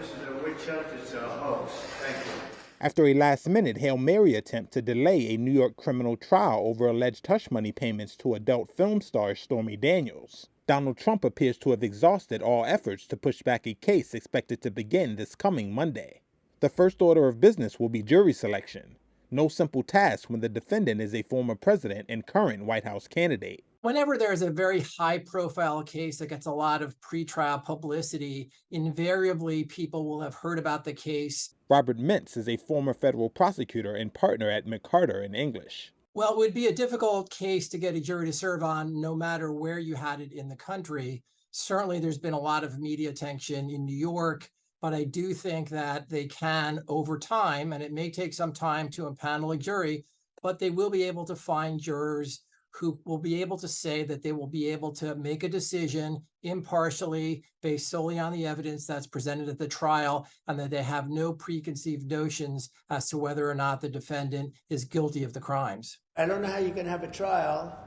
This is a witch hunt. It's a hoax. Thank you. After a last-minute Hail Mary attempt to delay a New York criminal trial over alleged hush money payments to adult film star Stormy Daniels, Donald Trump appears to have exhausted all efforts to push back a case expected to begin this coming Monday. The first order of business will be jury selection. No simple task when the defendant is a former president and current White House candidate. Whenever there's a very high-profile case that gets a lot of pretrial publicity, invariably people will have heard about the case. Robert Mintz is a former federal prosecutor and partner at McCarter in English. Well, it would be a difficult case to get a jury to serve on no matter where you had it in the country. Certainly, there's been a lot of media attention in New York, but I do think that they can, over time, and it may take some time to impanel a jury, but they will be able to find jurors who will be able to say that they will be able to make a decision impartially based solely on the evidence that's presented at the trial, and that they have no preconceived notions as to whether or not the defendant is guilty of the crimes. I don't know how you can have a trial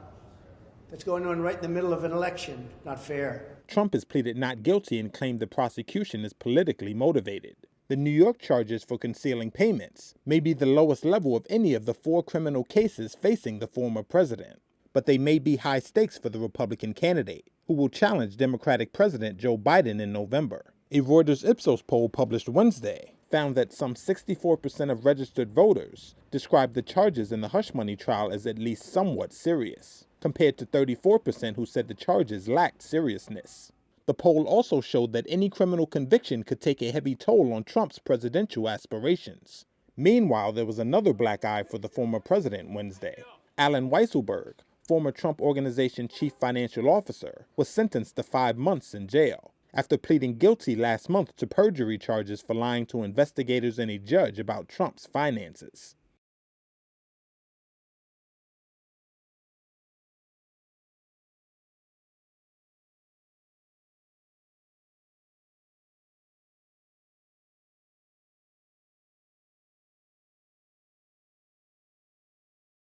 that's going on right in the middle of an election. Not fair. Trump has pleaded not guilty and claimed the prosecution is politically motivated. The New York charges for concealing payments may be the lowest level of any of the 4 criminal cases facing the former president, but they may be high stakes for the Republican candidate, who will challenge Democratic President Joe Biden in November. A Reuters Ipsos poll published Wednesday found that some 64% of registered voters described the charges in the hush money trial as at least somewhat serious, compared to 34% who said the charges lacked seriousness. The poll also showed that any criminal conviction could take a heavy toll on Trump's presidential aspirations. Meanwhile, there was another black eye for the former president Wednesday. Alan Weisselberg, former Trump Organization chief financial officer, was sentenced to 5 months in jail after pleading guilty last month to perjury charges for lying to investigators and a judge about Trump's finances.